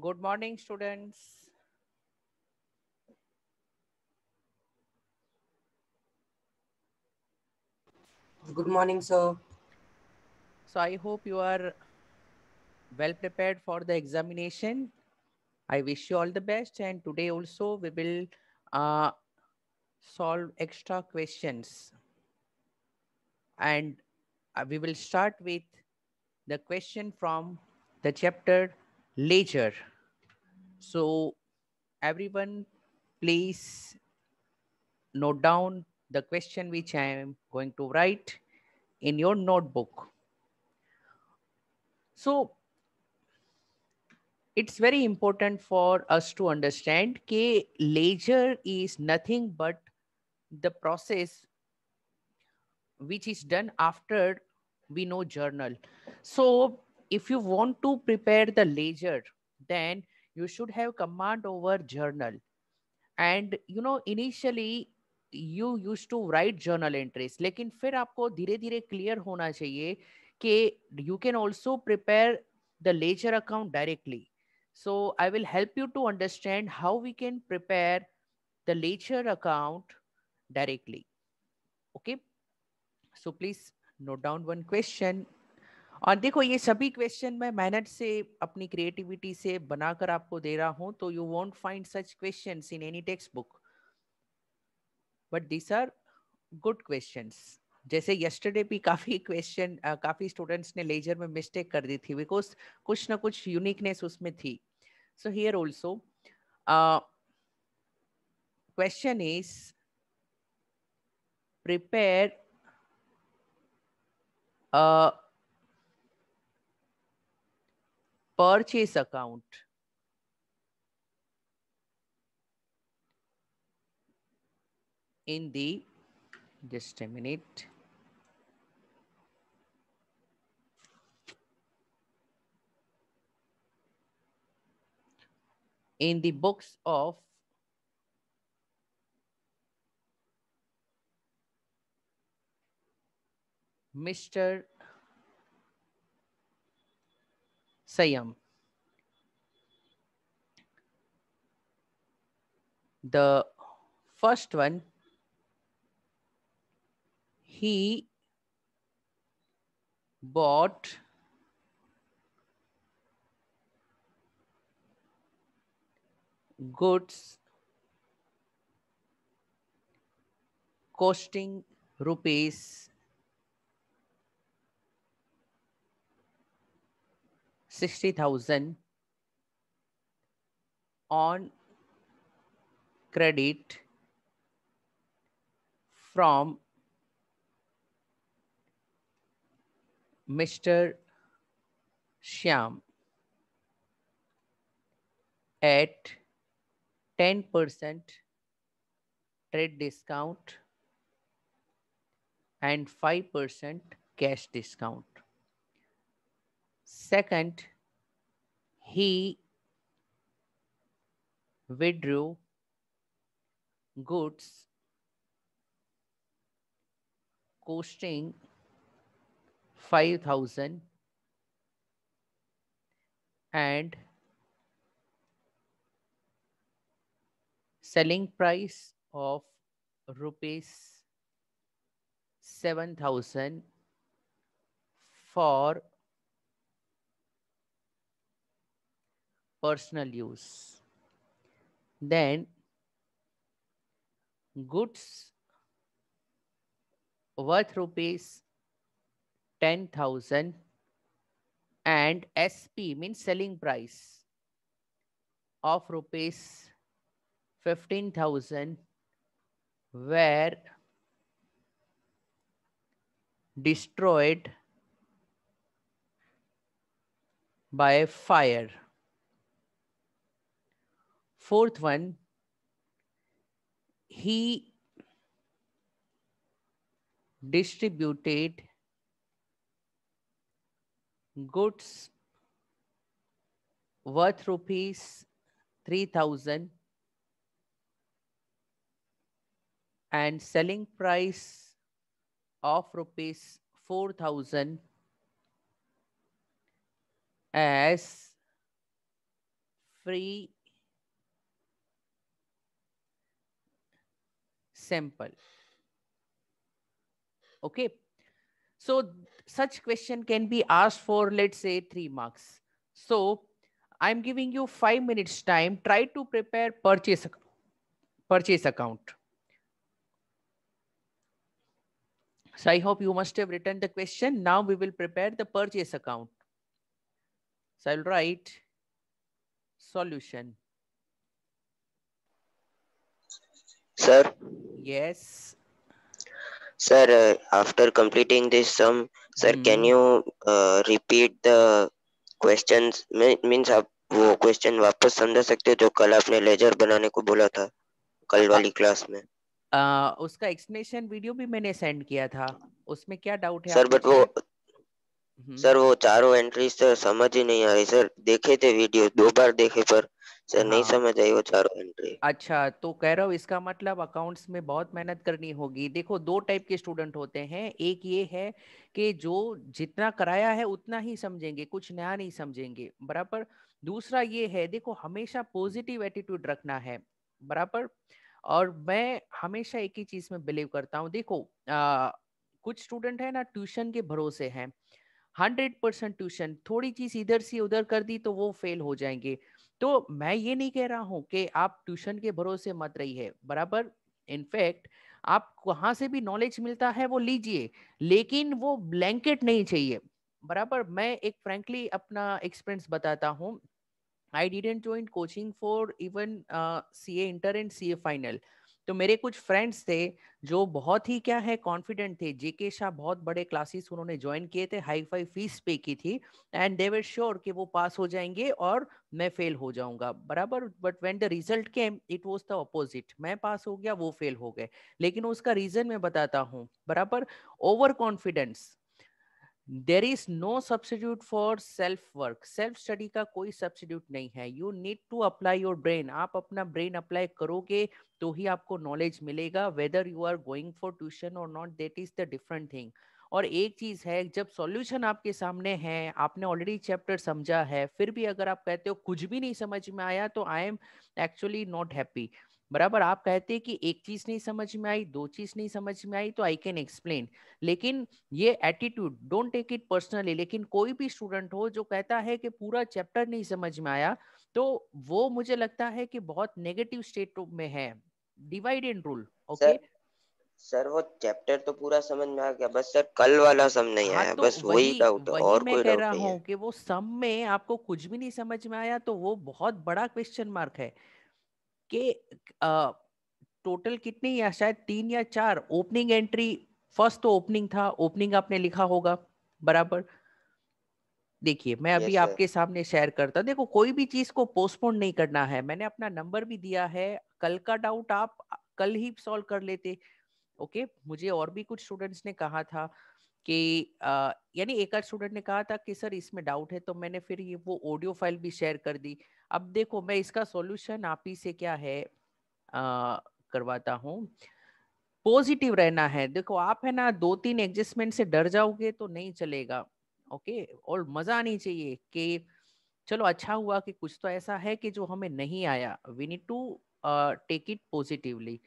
Good morning, students. Good morning, sir. So I hope you are well prepared for the examination. I wish you all the best. And today also we will uh, solve extra questions. And we will start with the question from the chapter Ledger. So everyone, please note down the question which I am going to write in your notebook. So it's very important for us to understand that ledger is nothing but the process which is done after we know journal. So if you want to prepare the ledger, then you should have command over journal. And initially you used to write journal entries, लेकिन फिर आपको धीरे धीरे clear होना चाहिए कि you can also prepare the ledger account directly. So I will help you to understand how we can prepare the ledger account directly. Okay, so please note down one question. और देखो ये सभी question मैं मेहनत से अपनी creativity से बनाकर आपको दे रहा हूं, तो you won't find such questions in any textbook, but this are good questions. जैसे यस्टरडे भी काफी क्वेश्चन काफी स्टूडेंट्स ने लेजर में मिस्टेक कर दी थी, बिकॉज कुछ ना कुछ यूनिकनेस उसमें थी. So here also question is prepare purchase account in the, just a minute, in the books of Mr. Sayam. The first one, he bought goods costing rupees 60,000 on credit from Mr. Shyam at 10% trade discount and 5% cash discount. Second, he withdrew goods costing 5,000 and selling price of rupees 7,000 for personal use. Then goods worth rupees 10,000 and SP means selling price of rupees 15,000 were destroyed by fire. Fourth one, he distributed goods worth rupees 3,000 and selling price of rupees 4,000 as free sample. Okay, so such question can be asked for, let's say, 3 marks. So I'm giving you 5 minutes time. Try to prepare purchase account. So I hope you must have written the question. Now we will prepare the purchase account. So I'll write solution. Sir, Yes. sir, after completing this sum, sir, can Hmm. you repeat the questions? Means आप वो question वापस समझा सकते हो जो कल आपने laser बनाने को बोला था कल वाली क्लास में? उसका एक्सप्लेनेशन वीडियो भी मैंने सेंड किया था, उसमें क्या डाउट है आप सर बट वो पूछिए। सर वो चारों एंट्रीज सर समझ ही नहीं आ रही सर। देखे थे वीडियो 2 बार देखे पर सर नहीं हाँ, समझ आई वो चारों एंट्री। अच्छा तो कह रहा हूँ इसका मतलब अकाउंट्स में बहुत मेहनत करनी होगी। देखो, दो टाइप के स्टूडेंट होते हैं। एक ये है कि जो जितना कराया है उतना ही समझेंगे, कुछ नया नहीं समझेंगे, बराबर। दूसरा ये है, देखो हमेशा पॉजिटिव एटीट्यूड रखना है, बराबर। और मैं हमेशा एक ही चीज में बिलीव करता हूँ। देखो कुछ स्टूडेंट है ना, ट्यूशन के भरोसे हैं। 100% ट्यूशन, थोड़ी चीज इधर से उधर कर दी तो वो फेल हो जाएंगे। तो मैं ये नहीं कह रहा हूं कि आप ट्यूशन के भरोसे मत रहिए, बराबर। इनफैक्ट आप कहाँ से भी नॉलेज मिलता है वो लीजिए, लेकिन वो ब्लैंकेट नहीं चाहिए, बराबर। मैं एक फ्रैंकली अपना एक्सपीरियंस बताता हूँ। I didn't join coaching for even CA inter and CA final. तो मेरे कुछ फ्रेंड्स थे जो बहुत ही क्या है कॉन्फिडेंट थे। जेके शाह बहुत बड़े क्लासेस उन्होंने ज्वाइन किए थे, हाई फाई फीस पे की थी, एंड दे वर श्योर कि वो पास हो जाएंगे और मैं फेल हो जाऊंगा, बराबर। But when the result came it was the opposite, मैं पास हो गया, वो फेल हो गए। लेकिन उसका रीजन मैं बताता हूँ, बराबर। Over confidence. There is no substitute for self work. Self study का कोई सब्सिट्यूट नहीं है। You need to apply your brain. आप अपना ब्रेन अप्लाई करोगे तो ही आपको नॉलेज मिलेगा। Whether you are going for tuition और not, that is the different thing. और एक चीज है, जब सॉल्यूशन आपके सामने है, आपने ऑलरेडी चैप्टर समझा है, फिर भी अगर आप कहते हो कुछ भी नहीं समझ में आया, तो I am actually not happy, बराबर। आप कहते हैं कि एक चीज नहीं समझ में आई, दो चीज नहीं समझ में आई, तो आई कैन एक्सप्लेन। लेकिन ये attitude, don't take it personally. लेकिन कोई भी स्टूडेंट हो जो कहता है कि पूरा चैप्टर नहीं समझ में आया, तो वो मुझे लगता है कि बहुत नेगेटिव स्टेट में है। Divide and rule, okay. Sir sir वो चैप्टर तो पूरा समझ में आ गया, बस सर कल वाला सम नहीं हाँ, आया, तो बस वही वही डाउट है वही और मैं कोई कह डाउट रहा नहीं हूँ है। कि वो सम में आपको कुछ भी नहीं समझ में आया, तो वो बहुत बड़ा क्वेश्चन मार्क है कि टोटल कितनी, या शायद 3 या 4 ओपनिंग एंट्री। फर्स्ट तो ओपनिंग था, ओपनिंग आपने लिखा होगा, बराबर। देखिए, मैं अभी यस सर। आपके सामने शेयर करता, देखो कोई भी चीज को पोस्टपोन नहीं करना है। मैंने अपना नंबर भी दिया है, कल का डाउट आप कल ही सॉल्व कर लेते। ओके, मुझे और भी कुछ स्टूडेंट्स ने कहा था कि यानी एक आध स्टूडेंट ने कहा था कि सर इसमें डाउट है, तो मैंने फिर ये वो ऑडियो फाइल भी शेयर कर दी। अब देखो, मैं इसका सॉल्यूशन आप ही से क्या है करवाता हूँ। पॉजिटिव रहना है। देखो, आप है ना 2-3 एडजस्टमेंट से डर जाओगे तो नहीं चलेगा। ओके, और मजा आनी चाहिए कि चलो अच्छा हुआ कि कुछ तो ऐसा है कि जो हमें नहीं आया। We need to take it positively.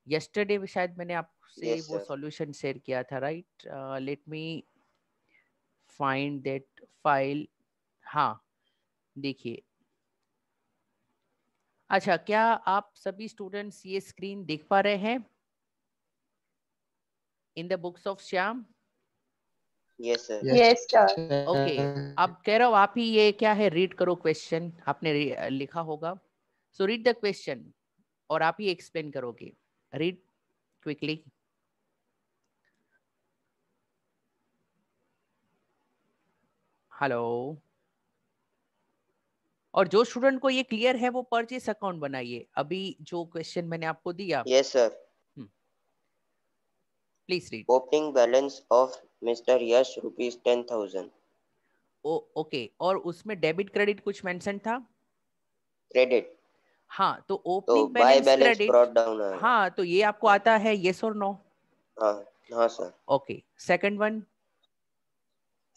Yesterday शायद मैंने आपसे यस वो सर। सॉल्यूशन शेयर किया था, right. Let me find that file. हाँ, देखिए। अच्छा, क्या आप सभी स्टूडेंट्स ये स्क्रीन देख पा रहे हैं in the books of Shyam? Yes sir. Yes, sir. Okay, अब कह रहा हूँ आप ही ये क्या है, रीड करो क्वेश्चन, आपने लिखा होगा। सो रीड द क्वेश्चन और आप ही एक्सप्लेन करोगे। Read quickly. हेलो। और जो स्टूडेंट को ये क्लियर है वो परचेस अकाउंट बनाइए, अभी जो क्वेश्चन मैंने आपको दिया। Yes sir. Please read. Opening balance of mister Yash ₹10,000। Okay, और उसमें डेबिट क्रेडिट कुछ मेंशन था? क्रेडिट। हाँ, तो तो opening by balance balance credit. Brought down आएगा। हाँ, तो ये आपको हाँ आता है, यस और नो? हाँ हाँ sir. Okay, second one.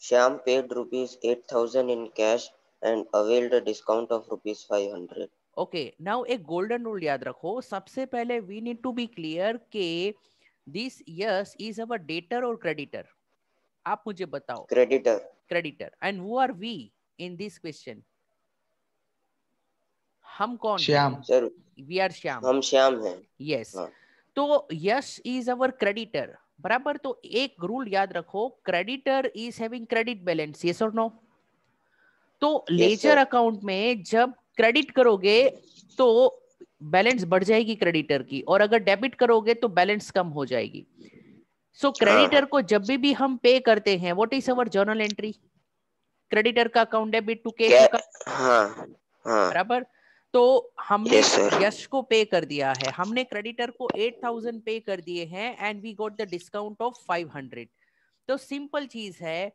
Shyam paid ₹8,000 in cash and availed a discount of rupees 500. Okay, now एक गोल्डन रूल याद रखो, सबसे पहले we need to be clear के this yes is our debtor और क्रेडिटर. आप मुझे बताओ. Creditor. Creditor. And who are we in this question? हम कौन है? Shyam. Sir we are Shyam. हम श्याम हैं. यस. हाँ. तो यश इज अवर क्रेडिटर, बराबर. तो एक रूल याद रखो, creditor is having credit balance, yes और नो? तो लेजर अकाउंट में जब क्रेडिट करोगे तो बैलेंस बढ़ जाएगी क्रेडिटर की, और अगर डेबिट करोगे तो बैलेंस कम हो जाएगी. सो क्रेडिटर को जब भी हम पे करते हैं, what is our journal entry? Creditor का account debit to cash account. हाँ हाँ. बराबर. तो हमने Yes, sir. यश को पे कर दिया है, हमने क्रेडिटर को 8000 पे कर दिए हैं, and we got the discount of 500. तो सिंपल चीज है,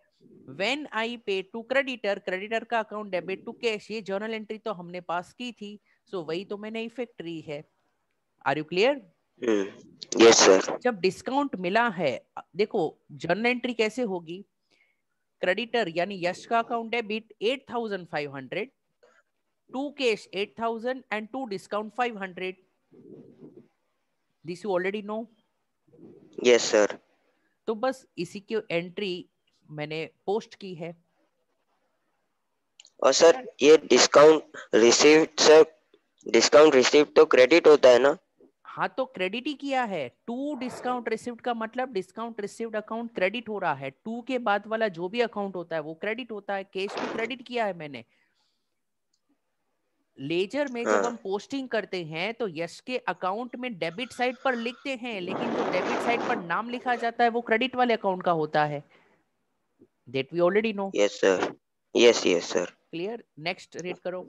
when I pay to creditor, creditor का अकाउंट डेबिट टू कैश, ये जर्नल एंट्री तो हमने पास की थी, सो वही तो मैंने इफेक्ट ली है. Are you clear? Yes sir. जब डिस्काउंट मिला है, देखो जर्नल एंट्री कैसे होगी, क्रेडिटर यानी यश का account debit 8500, to cash 8000 and to discount 500. This you already know. Yes sir. तो बस इसी की एंट्री मैंने पोस्ट की है. और सर ये discount received, sir discount received तो क्रेडिट होता है ना? हाँ, तो क्रेडिट ही किया है. टू डिस्काउंट रिसीव्ड का मतलब डिस्काउंट रिसीव्ड अकाउंट क्रेडिट हो रहा है, टू के बाद वाला जो भी अकाउंट होता है वो क्रेडिट होता है. कैश भी क्रेडिट किया है मैंने. लेजर में जब हम पोस्टिंग करते हैं तो यश के अकाउंट में डेबिट साइड पर लिखते हैं, लेकिन जो डेबिट साइड पर नाम लिखा जाता है वो क्रेडिट वाले अकाउंट का होता है. That we already know. Yes sir. Yes yes sir. Clear? Next read करो.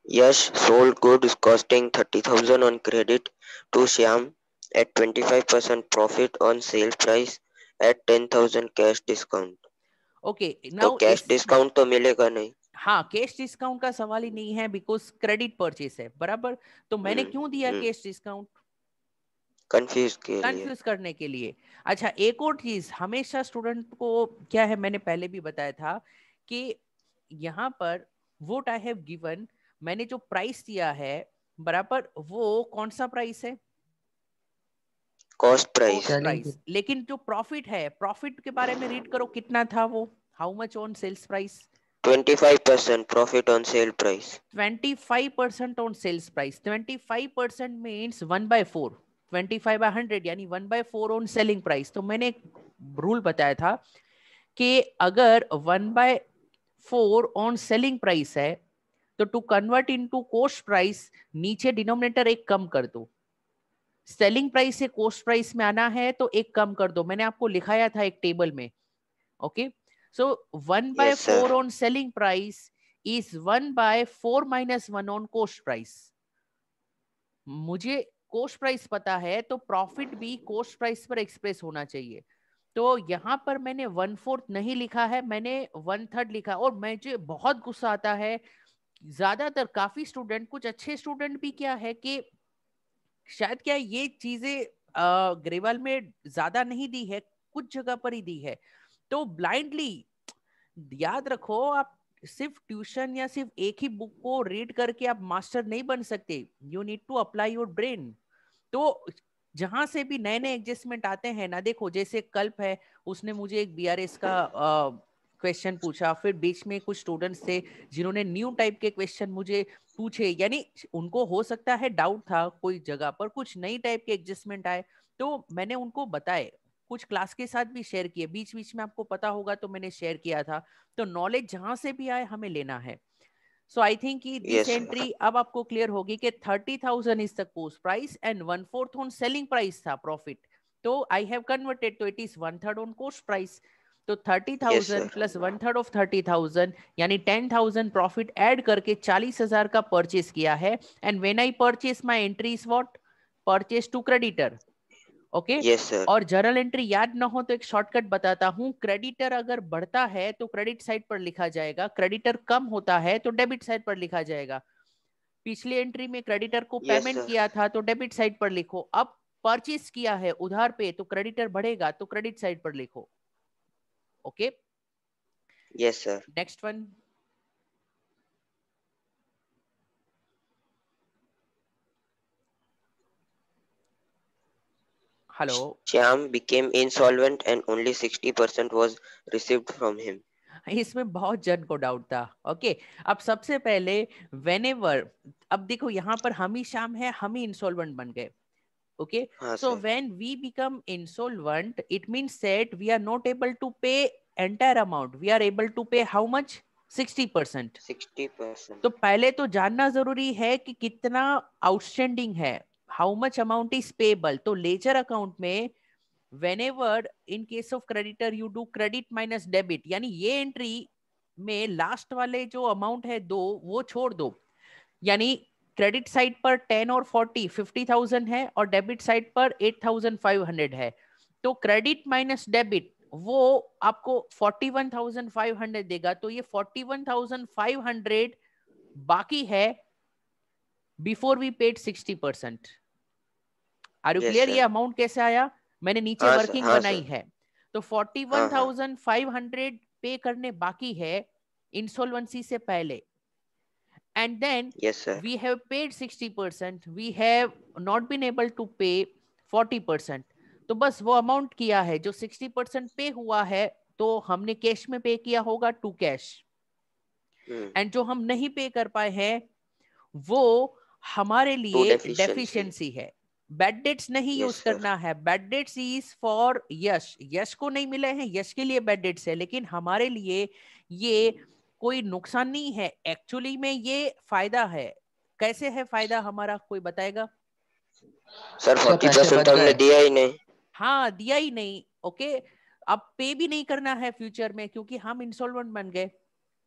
Yash sold goods costing 30,000 on credit to Shyam at 25% profit on sale price at 10,000 cash discount. Okay, तो now cash discount तो मिलेगा नहीं. हाँ, cash discount का सवाल ही नहीं है, बिकॉज क्रेडिट परचेस है, बराबर. तो मैंने क्यों दिया कैश डिस्काउंट? कंफ्यूज करने के लिए. अच्छा, एक और चीज हमेशा स्टूडेंट को क्या है, मैंने पहले भी बताया था कि यहाँ पर व्हाट आई हैव गिवन, मैंने जो प्राइस दिया है, बराबर, वो कौन सा प्राइस है? Cost price. लेकिन जो प्रॉफिट है, प्रॉफिट के बारे में रीड करो, कितना था वो? How much on sales price? 25% profit on sale price. 25% on sales price. 25% means 1/4. 25/100 यानी 1/4 on selling price. तो मैंने एक रूल बताया था कि अगर 1/4 on selling price है तो to convert into cost price, नीचे डिनोमिनेटर एक कम कर दो. सेलिंग प्राइस से कॉस्ट प्राइस में आना है तो एक कम कर दो. मैंने आपको लिखाया था एक टेबल में. Okay, so 1/4 on selling price is 1/4 minus 1 on cost price. मुझे cost price पता है तो प्रॉफिट भी cost price पर एक्सप्रेस होना चाहिए. तो यहाँ पर मैंने 1/4 नहीं लिखा है, मैंने 1/3 लिखा. और मुझे बहुत गुस्सा आता है, ज्यादातर काफी स्टूडेंट, कुछ अच्छे स्टूडेंट भी क्या है कि शायद क्या ये चीजें ग्रेवल में ज्यादा नहीं दी है, कुछ जगह पर ही दी है. तो ब्लाइंडली याद रखो, आप सिर्फ ट्यूशन या सिर्फ एक ही बुक को रीड करके आप मास्टर नहीं बन सकते. You need to apply your brain. तो जहां से भी नए नए एडजस्टमेंट आते हैं ना, देखो जैसे कल्प है, उसने मुझे एक बीआरएस का क्वेश्चन पूछा, फिर बीच में कुछ स्टूडेंट्स थे जिन्होंने न्यू टाइप के क्वेश्चन मुझे पूछे, यानी उनको हो सकता है डाउट था कोई जगह पर, कुछ नई टाइप के एडजस्टमेंट आए तो मैंने उनको बताए, कुछ क्लास के साथ भी शेयर किए, बीच बीच में आपको पता होगा तो मैंने शेयर किया था. तो नॉलेज जहां से भी आए हमें लेना है. सो आई थिंक कि दिस एंट्री अब आपको क्लियर होगी कि 30,000 is the cost price and 1/4 on selling price था प्रॉफिट. तो आई हैव कन्वर्टेड, तो it is 1/3 on cost price. तो 30,000 प्लस 1/3 ऑफ 30,000 यानी 10,000 प्रॉफिट ऐड करके 40,000 का परचेस किया है. And when I purchase my entry is what? Purchase to creditor. Okay, और जर्नल एंट्री याद ना हो तो एक शॉर्टकट बताता हूं. क्रेडिटर अगर बढ़ता है तो क्रेडिट साइड पर लिखा जाएगा, क्रेडिटर कम होता है तो डेबिट साइड पर लिखा जाएगा. पिछली एंट्री में क्रेडिटर को पेमेंट किया था तो डेबिट साइड पर लिखो. अब परचेस किया है उधार पे तो क्रेडिटर बढ़ेगा तो क्रेडिट साइड पर लिखो. Okay, Yes, sir. Next one. Hello. Shyam became insolvent and only 60% was received from him. इसमें बहुत जन को डाउट था. ओके, अब सबसे पहले whenever, अब देखो यहाँ पर हम ही श्याम है, हम ही इंसॉल्वेंट बन गए. Okay, हाँ so sir. when we become insolvent, it means that we are not able to pay entire amount. We are able to pay how much? 60%. 60%. तो पहले तो जानना जरूरी है कि कितना आउटस्टैंडिंग है, how much amount is payable. तो लेजर अकाउंट में whenever in case of creditor you do credit minus debit, यानी ये एंट्री में लास्ट वाले जो अमाउंट है दो वो छोड़ दो. यानी क्रेडिट साइड पर 10 और 40 50,000 है और डेबिट साइड पर 8,500 है. तो क्रेडिट माइनस डेबिट वो आपको 41,500 देगा. तो ये 41,500 बाकी है before we paid 60%. Are you Yes, clear? sir. ये अमाउंट कैसे आया? मैंने नीचे हाँ सर. वर्किंग हाँ बनाई सर. है. तो हाँ हाँ. 41,500 पे करने बाकी है इंसॉल्वेंसी से पहले. And then Yes, sir. we have paid 60%, we have not been able to pay 40%. तो बस वो अमाउंट किया है जो 60% पे हुआ है तो हमने कैश में पे किया होगा टू कैश. एंड जो हम नहीं पे कर पाए हैं वो हमारे To लिए deficiency. डेफिशिएंसी है. बैड डेट्स नहीं Yes, यूज sir. करना है. बैड डेट्स इज फॉर यश. यश को नहीं मिले हैं, यश के लिए बैड डेट्स है, लेकिन हमारे लिए ये कोई नुकसान नहीं है. एक्चुअली में ये फायदा है. कैसे है फायदा हमारा, कोई बताएगा? सर सर, पैसे 40% बच तो हमने गए. दिया ही नहीं. हाँ, दिया ही नहीं. ओके, अब पे भी नहीं करना है फ्यूचर में क्योंकि हम इंस्टॉलमेंट बन गए.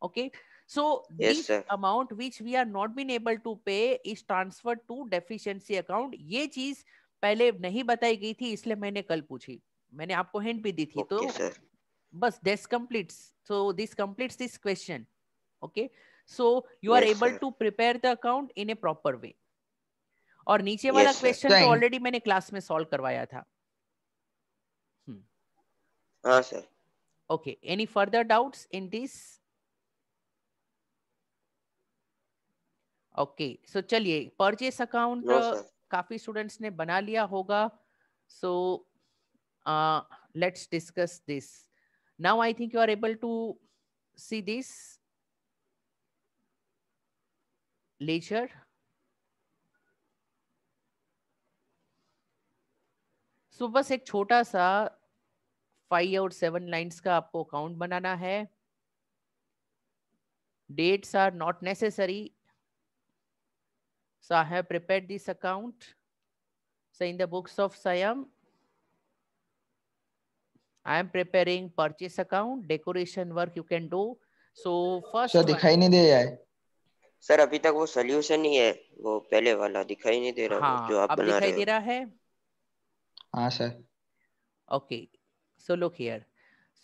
Okay, so Yes, this sir. amount which we are not been able to pay is transferred to deficiency account. ये चीज पहले नहीं बताई गई थी इसलिए मैंने कल पूछी. मैंने आपको हिंट भी दी थी. Okay, तो sir. बस this completes, so this completes this question. Okay, so you are Yes, able sir. to prepare the account in a proper way. और नीचे वाला Yes, sir. क्वेश्चन तो Thank- ऑलरेडी मैंने क्लास में सॉल्व करवाया था. हाँ sir. Okay, any further doubts in this? Okay, so चलिए परचेस अकाउंट No, sir. काफी स्टूडेंट्स ने बना लिया होगा. So let's discuss this now. I think you are able to see this ledger. So बस एक छोटा सा 5 और 7 लाइंस का आपको अकाउंट बनाना है. Dates are not necessary. So I have prepared this account. So in the books of Siam, I am preparing purchase account. Decoration work you can do. So first sir one, दिखाई नहीं दे रहा है. Sir अभी तक वो solution ही है, वो पहले वाला दिखाई नहीं दे रहा, वो जो हाँ आप अब बना दिखाई रहे दे हो. रहा है. हाँ sir. Okay, so look here.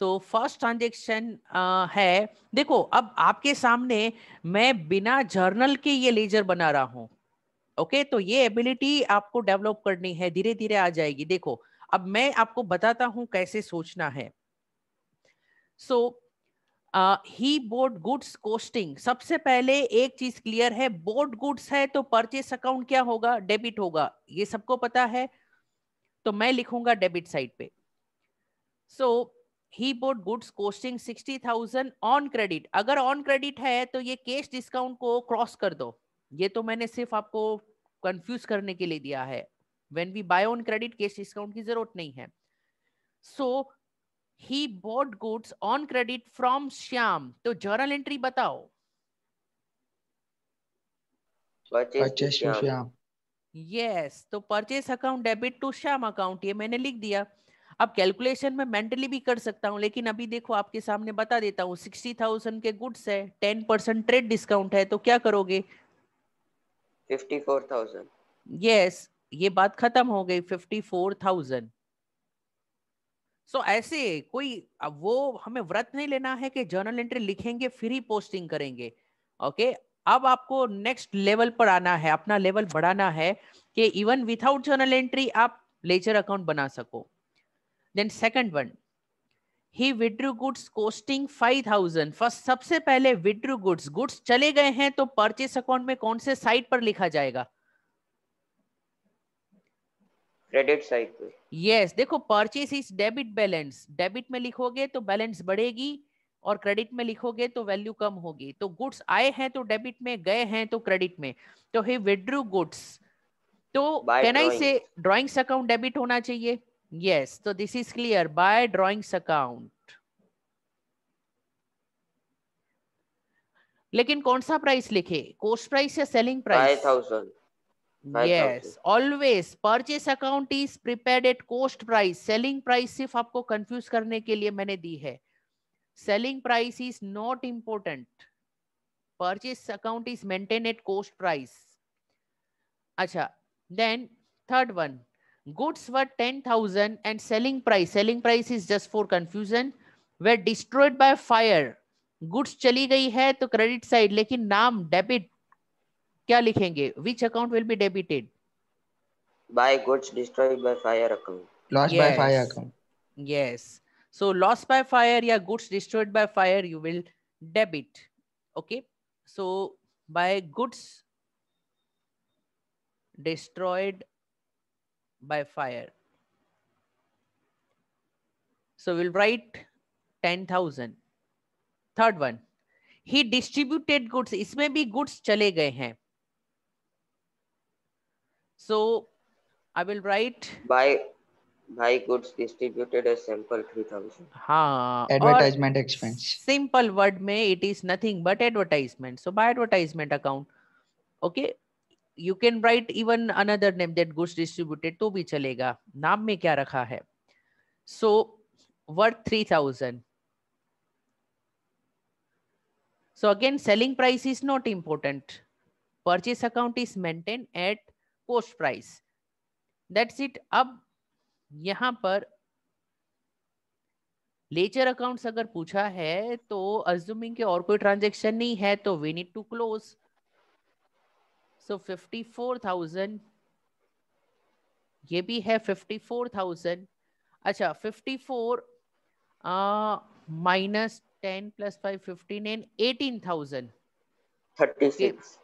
So first transaction है. देखो अब आपके सामने मैं बिना जर्नल के ये लेजर बना रहा हूँ. ओके, तो ये एबिलिटी आपको डेवलप करनी है, धीरे धीरे आ जाएगी. देखो अब मैं आपको बताता हूं कैसे सोचना है. सो ही बोर्ड गुड्स कोस्टिंग. सबसे पहले एक चीज क्लियर है, बोर्ड गुड्स है तो परचेस अकाउंट क्या होगा? डेबिट होगा. ये सबको पता है. तो मैं लिखूंगा डेबिट साइड पे. So he bought goods costing 60,000 on credit. अगर ऑन क्रेडिट है तो ये कैश डिस्काउंट को क्रॉस कर दो. ये तो मैंने सिर्फ आपको कंफ्यूज करने के लिए दिया है. When we buy on credit cash discount की जरूरत नहीं है. So he bought goods on credit from Shyam. तो जर्नल एंट्री बताओ. Purchase to purchase to Shyam. Shyam. Yes, तो purchase account debit to Shyam account, ये मैंने लिख दिया. अब कैलकुलेशन में मेंटली भी कर सकता हूं लेकिन अभी देखो आपके सामने बता देता हूं. 60,000 के गुड्स है, 10% ट्रेड डिस्काउंट है, तो क्या करोगे? 54,000. यस, ये बात खत्म हो गई. 54,000. सो ऐसे कोई अब वो हमें व्रत नहीं लेना है कि जर्नल एंट्री लिखेंगे फिर ही पोस्टिंग करेंगे. ओके, अब आपको नेक्स्ट लेवल पर आना है, अपना लेवल बढ़ाना है कि इवन विदाउट जर्नल एंट्री आप लेजर अकाउंट बना सको. Then second one, he withdrew goods costing 5000। First सबसे पहले विड्रू गुड्स, गुड्स चले गए हैं तो परचेस अकाउंट में कौन से साइड पर लिखा जाएगा? क्रेडिट साइड पे। यस, देखो purchase is debit balance, debit में लिखोगे तो बैलेंस बढ़ेगी और क्रेडिट में लिखोगे तो वैल्यू कम होगी। तो गुड्स आए हैं तो डेबिट में, गए हैं तो क्रेडिट में। तो ही विड्रू गुड्स, तो बाय कैन आई ड्राइंग। से ड्राइंग्स अकाउंट डेबिट होना चाहिए? यस, तो this is clear, by drawings account. लेकिन कौन सा प्राइस लिखे, कोस्ट प्राइस या selling price? 5000। 5000। Yes, always purchase account is prepared at cost price. Selling price सिर्फ आपको कंफ्यूज करने के लिए मैंने दी है। Selling price is not important, purchase account is maintain at cost price. अच्छा, then third one, goods were 10,000 and selling price is just for confusion, were destroyed by fire। Goods चली गई है तो क्रेडिट साइड, लेकिन नाम debit क्या लिखेंगे? Which account will be debited? By goods destroyed by fire account. Lost by fire account. yes, so loss by fire या goods destroyed by fire you will debit। okay, so by goods destroyed by fire, so we'll write 10,000। Third one, he distributed goods, इसमें भी goods चले गए हैं, so I will write by goods distributed as sample 3000। हाँ, और Advertisement expense. Simple word में it is nothing but advertisement, so by advertisement account। okay, you can write even another name that goods distributed तो भी चलेगा, नाम में क्या रखा है। so worth 3000। so again selling price is not important, purchase account is maintained at cost price, that's it। अब यहां पर लेजर अकाउंट्स अगर पूछा है तो अज्यूमिंग के और कोई ट्रांजैक्शन नहीं है तो वी नीड टू क्लोज। सो 54,000, ये भी है 54,000। अच्छा 54 minus 10 plus 5 15 and 18,000, 36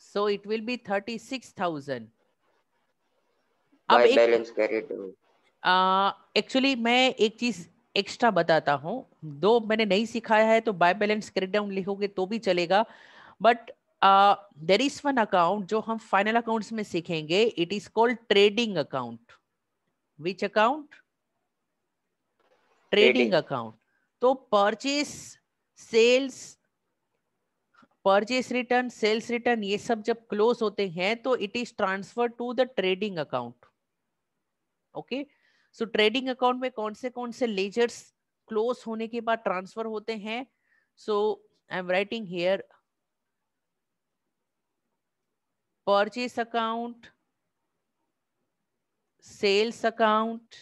so it will be 36,000। अब बाय एक बैलेंस कैरिड डाउन। एक्चुअली मैं एक चीज एक्स्ट्रा बताता हूँ, दो मैंने नहीं सिखाया है तो बाय बैलेंस क्रेडिट डाउन लिखोगे तो भी चलेगा, but there is one account जो हम फाइनल अकाउंट्स में सीखेंगे, it is called trading account. Which account? Trading account. तो परचेस रिटर्न, सेल्स रिटर्न, ये सब जब क्लोज होते हैं तो it is transfer to the trading account. Okay, so trading account में कौन से लेजर्स क्लोज होने के बाद ट्रांसफर होते हैं? So I am writing here purchase account, sales account,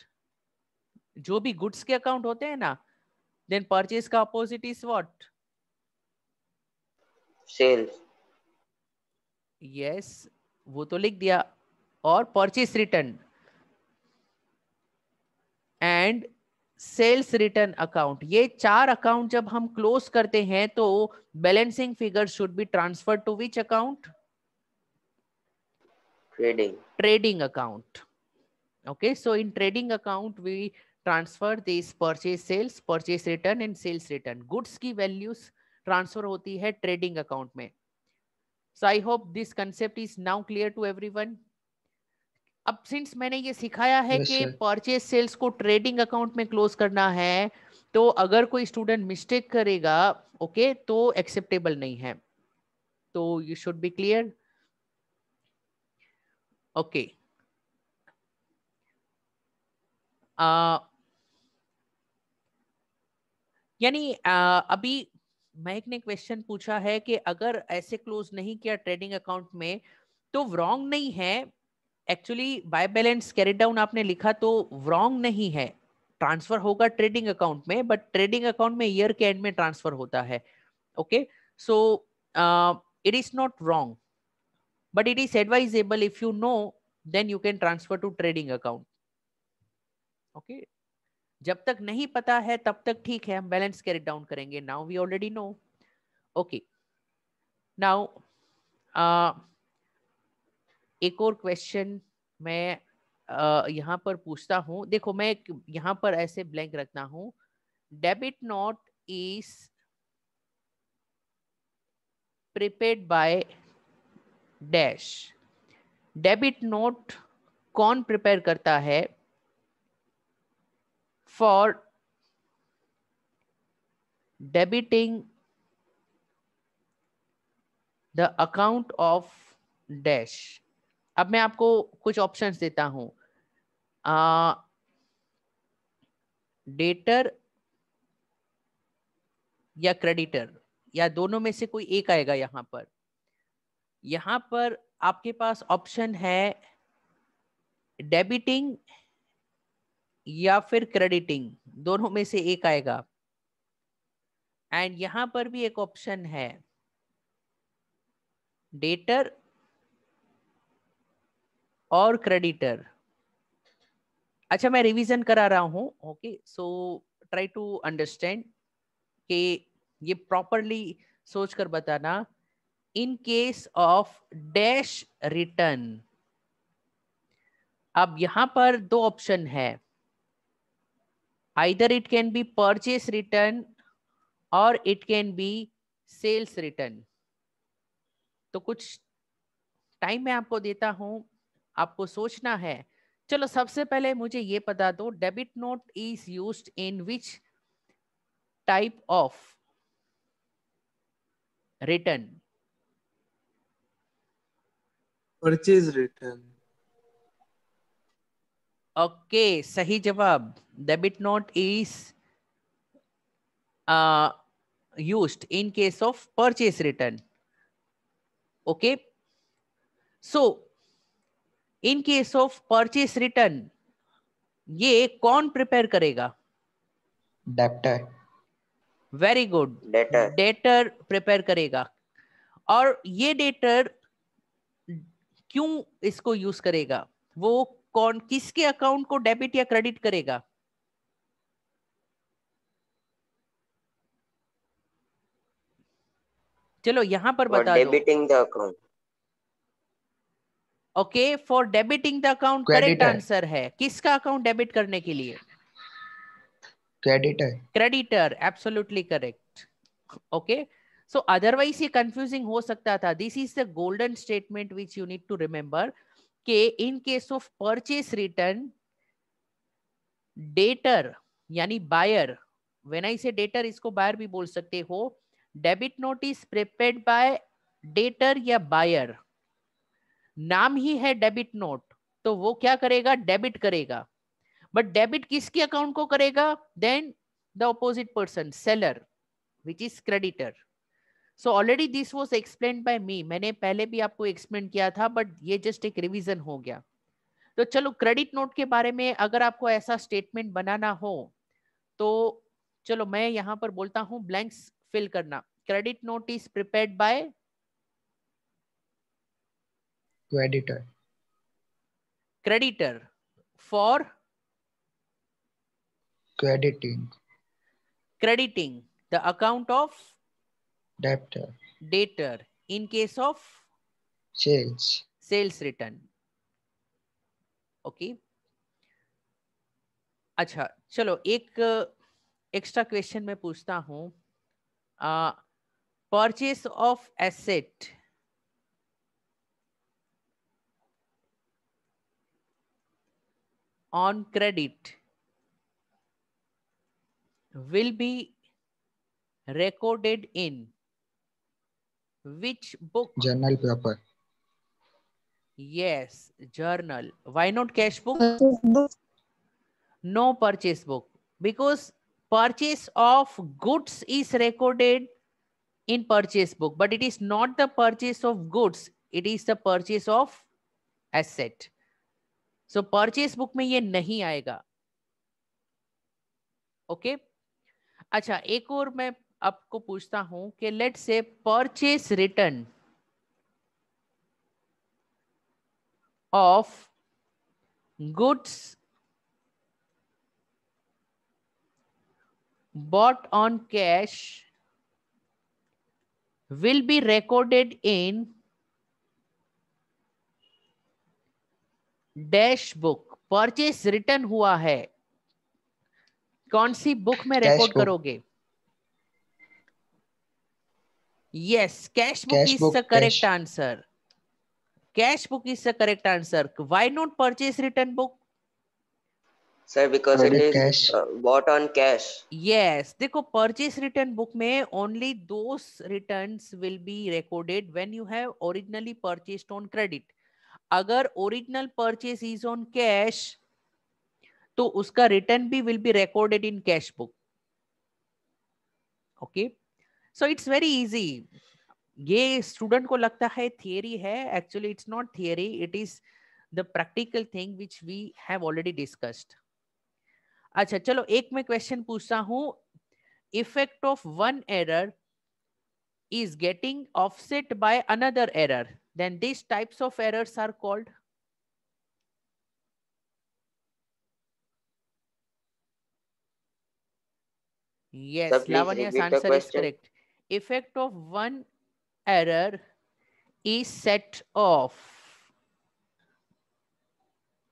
जो भी गुड्स के अकाउंट होते हैं ना, देन परचेस का opposite is what? Sales. Yes, वो तो लिख दिया। और purchase return and sales return account, ये चार अकाउंट जब हम क्लोज करते हैं तो balancing figure should be transfer to which account? trading account। okay, so in trading account we transfer this purchase return and sales return, goods की values transfer होती है trading account में। so I hope this concept is now clear to everyone। अब since मैंने ये सिखाया है Yes, कि sir. परचेस सेल्स को ट्रेडिंग अकाउंट में क्लोज करना है, तो अगर कोई स्टूडेंट मिस्टेक करेगा ओके तो एक्सेप्टेबल नहीं है, तो you should be clear. Okay, यानी अभी महक ने क्वेश्चन पूछा है कि अगर ऐसे क्लोज नहीं किया ट्रेडिंग अकाउंट में तो रॉन्ग नहीं है। Actually by balance carry down आपने लिखा तो रॉन्ग नहीं है, ट्रांसफर होगा ट्रेडिंग अकाउंट में, बट ट्रेडिंग अकाउंट में ईयर के एंड में ट्रांसफर होता है। Okay, so it is not wrong, but it is advisable if you know, then you can transfer to trading account. Okay, जब तक नहीं पता है तब तक ठीक है, हम बैलेंस कैरी डाउन करेंगे. Now we already know. Okay, now एक और क्वेश्चन मैं यहाँ पर पूछता हूँ. देखो मैं यहाँ पर ऐसे ब्लैंक रखता हूँ. Debit note is prepaid by dash. Debit note कौन प्रिपेयर करता है for debiting the account of dash. अब मैं आपको कुछ ऑप्शंस देता हूं. डेटर या क्रेडिटर, या दोनों में से कोई एक आएगा. यहां पर आपके पास ऑप्शन है डेबिटिंग या फिर क्रेडिटिंग, दोनों में से एक आएगा. एंड यहां पर भी एक ऑप्शन है डेटर और क्रेडिटर. अच्छा, मैं रिवीजन करा रहा हूं. Okay, so try to understand कि ये प्रॉपरली सोच कर बताना. In case of dash return, अब यहां पर दो ऑप्शन है. Either it can be purchase return और it can be sales return. तो कुछ टाइम मैं आपको देता हूं, आपको सोचना है. चलो सबसे पहले मुझे ये बता दो, debit note is used in which type of return? Purchase return. Okay, सही जवाब. Debit note is used in case of purchase return. Okay, so in case of purchase return ये कौन प्रिपेयर करेगा? Debtor. Very good, debtor. Debtor prepare करेगा. और ये debtor क्यों इसको यूज करेगा? वो कौन, किसके अकाउंट को डेबिट या क्रेडिट करेगा? चलो यहां पर फॉर बता दो. Debiting the account. Okay, for debiting the account correct creditor. Answer है. किसका अकाउंट डेबिट करने के लिए? Creditor. Creditor, absolutely correct. Okay, so otherwise ये कंफ्यूजिंग हो सकता था. This is the golden statement which you need to remember कि in case of purchase return debtor यानी buyer, when I say debtor इसको बायर भी बोल सकते हो. Debit note is prepared by debtor या बायर. नाम ही है डेबिट नोट, तो वो क्या करेगा? डेबिट करेगा. बट डेबिट किसके अकाउंट को करेगा? Then the opposite person, seller, which is creditor. So already this was explained by me. मैंने पहले भी आपको एक्सप्लेन किया था, बट ये जस्ट एक रिवीजन हो गया. तो चलो क्रेडिट नोट के बारे में अगर आपको ऐसा स्टेटमेंट बनाना हो तो चलो मैं यहां पर बोलता हूं, ब्लैंक्स फिल करना. Credit note is prepared bye creditor. creditor for Crediting. crediting the account of Debtor. debtor in case of Sales. sales return. Okay, अच्छा चलो एक एक्स्ट्रा क्वेश्चन मैं पूछता हूं. Purchase of asset on credit will be recorded in which book? Journal paper. Yes, journal. Why not cash book? No purchase book, because purchase of goods is recorded in purchase book, but it is not the purchase of goods, it is the purchase of asset. So purchase book में ये नहीं आएगा. Okay, अच्छा एक और मैं आपको पूछता हूं कि let's say purchase return of goods bought on cash will be recorded in dash book. Purchase return हुआ है, कौन सी बुक में Cash रिकॉर्ड book. करोगे? Yes, cash book Cash is book. The correct Cash. Answer. Cash book is the correct answer. Why not purchase return book? Sir, because it Credit is cash. bought on cash. Yes, देखो purchase return book में only those returns will be recorded when you have originally purchased on credit. अगर original purchase is on cash तो उसका return भी will be recorded in cash book. Okay, so it's very easy. ये student को लगता है theory है, actually it's not theory, it is the practical thing which we have already discussed. अच्छा चलो एक मैं क्वेश्चन पूछता हूं. Effect of one error is getting offset by another error, then these types of errors are called? Yes, Sir, please Lavanya's repeat the answer is question. correct. Effect of one error is set off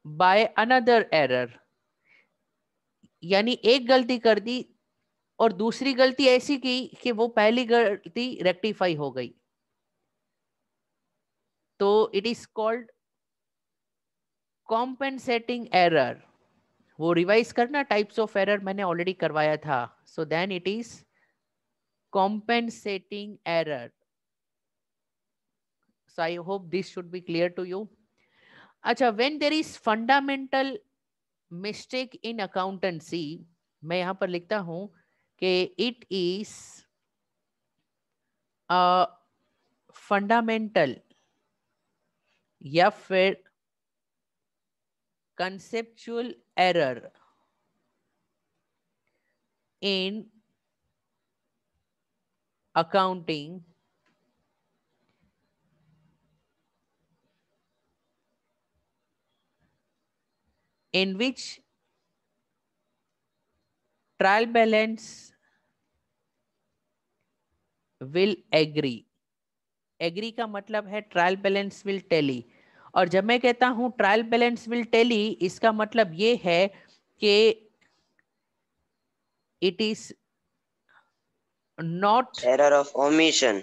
by another error. यानी एक गलती कर दी और दूसरी गलती ऐसी की कि वो पहली गलती रेक्टिफाई हो गई, तो it is called compensating error. वो रिवाइज करना, टाइप्स ऑफ एरर मैंने ऑलरेडी करवाया था. So then it is compensating error. So I hope this should be clear to you. अच्छा, when there is fundamental mistake in accountancy, मैं यहां पर लिखता हूं कि इट इज फंडामेंटल या फिर conceptual error in accounting in which trial balance will agree. Agree का मतलब है ट्रायल बैलेंस विल टेली. और जब मैं कहता हूं ट्रायल बैलेंस विल टेली, इसका मतलब ये है कि it is not Error of omission.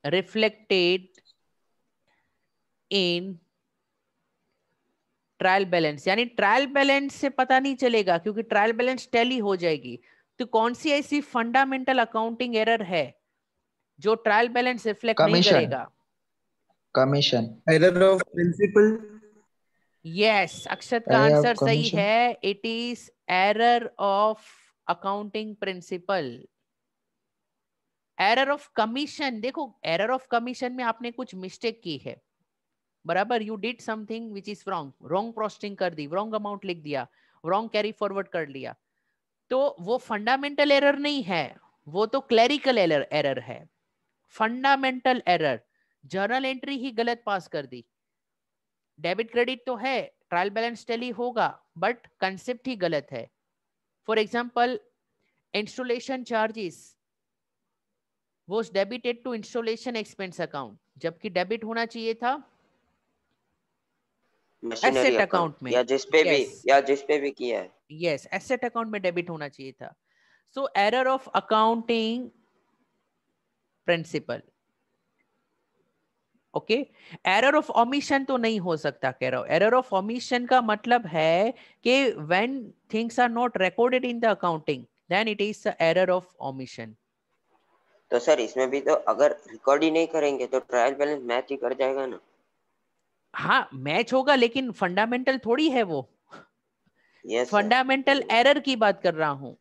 Reflected in trial balance. यानी ट्रायल बैलेंस से पता नहीं चलेगा क्योंकि ट्रायल बैलेंस टैली हो जाएगी. तो कौन सी ऐसी फंडामेंटल अकाउंटिंग एरर है जो ट्रायल बैलेंस रिफ्लेक्ट नहीं Commission. करेगा? Commission. Error of principle. Yes, Akshat का Error of आंसर सही commission. है. It is error of accounting principle. Error of commission, देखो एरर ऑफ कमीशन में आपने कुछ मिस्टेक की है, बराबर. You did something which is wrong posting कर दी, रॉन्ग अमाउंट लिख दिया, रॉन्ग कैरी फॉरवर्ड कर लिया, तो वो फंडामेंटल एरर नहीं है, वो तो क्लरिकल एरर है. फंडामेंटल एरर, जर्नल एंट्री ही गलत पास कर दी, डेबिट क्रेडिट तो है, ट्रायल बैलेंस टैली होगा, बट कंसेप्ट ही गलत है. For example, installation charges was debited to installation expense account, जबकि डेबिट होना चाहिए था मशीनरी एसेट अकाउंट अकाउंट में. या यस, जिस पे भी किया है. यस, एसेट अकाउंट में डेबिट होना चाहिए था. So error of accounting principal. Okay, error of omission तो नहीं हो सकता कह रहा हूं. एरर ऑफ ओमिशन का मतलब है कि when things are not recorded in the accounting, then it is the error of omission. तो सर इसमें भी तो अगर रिकॉर्ड ही नहीं करेंगे तो ट्रायल बैलेंस मैच ही कर जाएगा ना. हाँ, मैच होगा, लेकिन फंडामेंटल थोड़ी है वो. Yes sir. फंडामेंटल एरर की बात कर रहा हूं,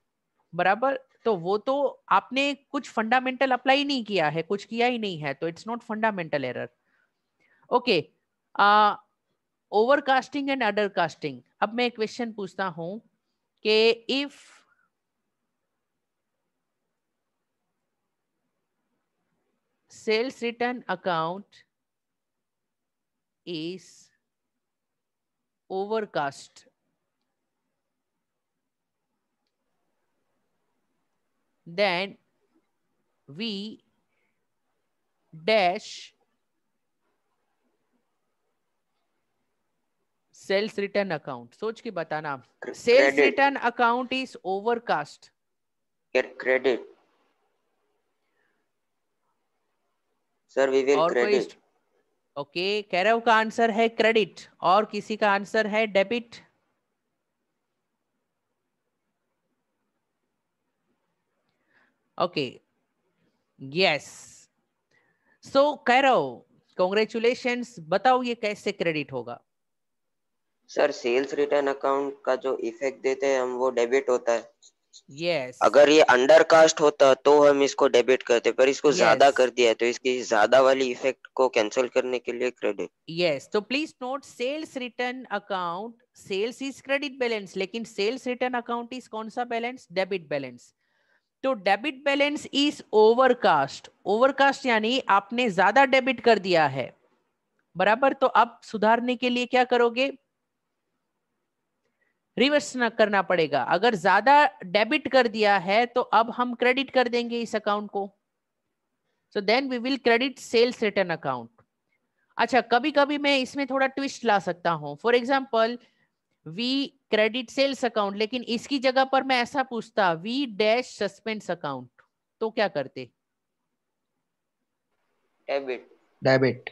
बराबर. तो वो तो आपने कुछ फंडामेंटल अप्लाई नहीं किया है, कुछ किया ही नहीं है, तो it's not fundamental error. Okay, overcasting and undercasting. अब मैं एक क्वेश्चन पूछता हूं कि if sales return account is overcast, then we dash sales return account. सोच के बताना. Sales Credit. Return account is overcast. Get credit. Sir, we will और कोई credit. ओके, कैरव का आंसर है क्रेडिट और किसी का आंसर है debit. Okay, yes. So Kairav, congratulations. बताओ ये कैसे क्रेडिट होगा. सर, सेल्स रिटर्न अकाउंट का जो इफेक्ट देते हैं हम, वो डेबिट होता है. यस. अगर ये अंडर कास्ट होता तो हम इसको डेबिट करते, पर इसको ज्यादा Yes. कर दिया है तो इसकी ज्यादा वाली इफेक्ट को कैंसिल करने के लिए क्रेडिट. यस. तो please note, sales return account, sales is credit balance, लेकिन सेल्स रिटर्न अकाउंट इज कौन सा बैलेंस? Debit balance. तो debit balance is overcast. Overcast यानी आपने ज्यादा डेबिट कर दिया है, बराबर. तो अब सुधारने के लिए क्या करोगे? रिवर्स न करना पड़ेगा. अगर ज्यादा डेबिट कर दिया है तो अब हम क्रेडिट कर देंगे इस अकाउंट को. So then we will credit sales return account. अच्छा, कभी कभी मैं इसमें थोड़ा ट्विस्ट ला सकता हूं. For example, we credit sales account, लेकिन इसकी जगह पर मैं ऐसा पूछता, वी डैश सस्पेंस अकाउंट, तो क्या करते? डेबिट. डेबिट.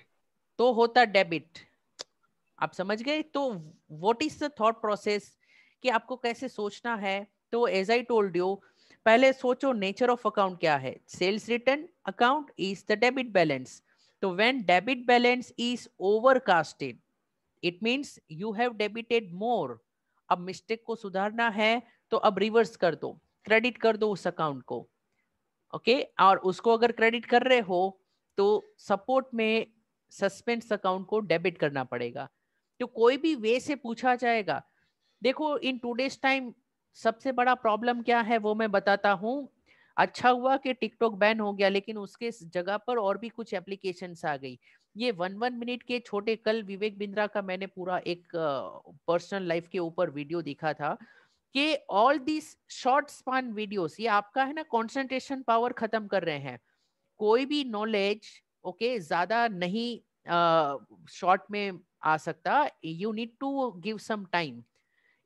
तो होता डेबिट. आप समझ गए? तो what is the thought process कि आपको कैसे सोचना है. तो एज आई टोल्ड यू, पहले सोचो नेचर ऑफ अकाउंट क्या है. Sales return account is the debit balance. तो when debit balance is overcasted, it means you have debited more. अब मिस्टेक को सुधारना है तो अब रिवर्स कर दो, क्रेडिट कर दो उस अकाउंट को. ओके, और उसको अगर क्रेडिट कर रहे हो तो सपोर्ट में सस्पेंस अकाउंट को डेबिट करना पड़ेगा. तो कोई भी वे से पूछा जाएगा. देखो, इन टूडेज टाइम सबसे बड़ा प्रॉब्लम क्या है वो मैं बताता हूँ. अच्छा हुआ कि टिकटॉक बैन हो गया, लेकिन उसके जगह पर और भी कुछ एप्लीकेशंस आ गई. ये 1 मिनट के छोटे, कल विवेक बिंद्रा का मैंने पूरा एक पर्सनल लाइफ के ऊपर वीडियो देखा था कि all this short span videos, ये आपका है ना कंसंट्रेशन पावर खत्म कर रहे हैं. कोई भी नॉलेज ओके ज्यादा नहीं शॉर्ट में आ सकता. You need to give some time.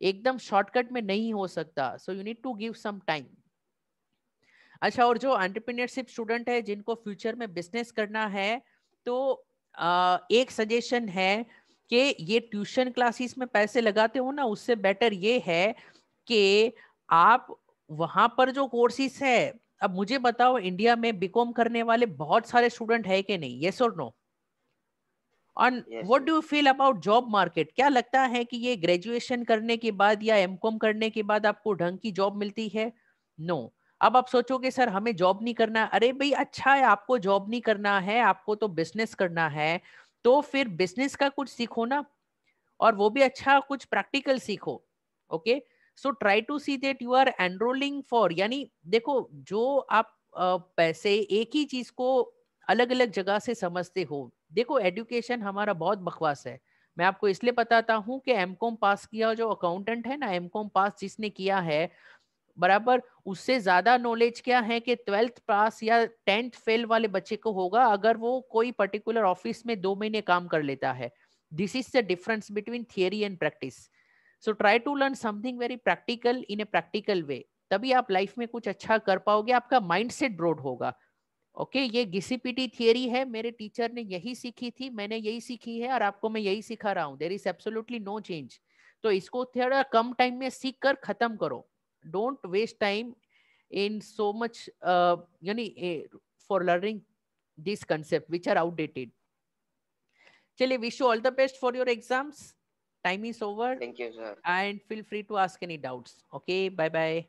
एकदम शॉर्टकट में नहीं हो सकता. So you need to give some time. अच्छा, और जो एंटरप्रेन्योरशिप स्टूडेंट है जिनको फ्यूचर में बिजनेस करना है, तो एक सजेशन है कि ये ट्यूशन क्लासेस में पैसे लगाते हो ना, उससे बेटर ये है कि आप वहां पर जो कोर्सेज है. अब मुझे बताओ, इंडिया में बीकॉम करने वाले बहुत सारे स्टूडेंट है कि नहीं? यस और no? On Yes, what sir. Do you feel about job market? क्या लगता है कि ये ग्रेजुएशन करने के बाद या एमकॉम करने के बाद आपको ढंग की जॉब मिलती है? नो. अब आप सोचोगे सर हमें जॉब नहीं करना. अरे भाई, अच्छा है, आपको जॉब नहीं करना है, आपको तो बिजनेस करना है, तो फिर बिजनेस का कुछ सीखो ना, और वो भी अच्छा कुछ प्रैक्टिकल सीखो. Okay, so try to see that you are enrolling for, यानी देखो, जो आप पैसे एक ही चीज को अलग अलग जगह से समझते हो. देखो, एजुकेशन हमारा बहुत बकवास है. मैं आपको इसलिए बताता हूँ कि एमकॉम पास किया जो अकाउंटेंट है ना, एमकॉम पास जिसने किया है, बराबर, उससे ज्यादा नॉलेज क्या है कि 12th पास या 10th फेल वाले बच्चे को होगा, अगर वो कोई पर्टिकुलर ऑफिस में 2 महीने काम कर लेता है. This is the difference between theory and practice. So try to learn something very practical in a practical way. तभी आप लाइफ में कुछ अच्छा कर पाओगे, आपका माइंडसेट ब्रॉड होगा. ओके, ये घिसी-पिटी थियरी है, मेरे टीचर ने यही सीखी थी, मैंने यही सीखी है और आपको मैं यही सिखा रहा हूँ. There is absolutely no change. तो इसको थोड़ा कम टाइम में सीख कर खत्म करो. Don't waste time in so much for learning these concepts which are outdated. Chale, wish you all the best for your exams. Time is over Thank you, sir. and feel free to ask any doubts. Okay, bye bye.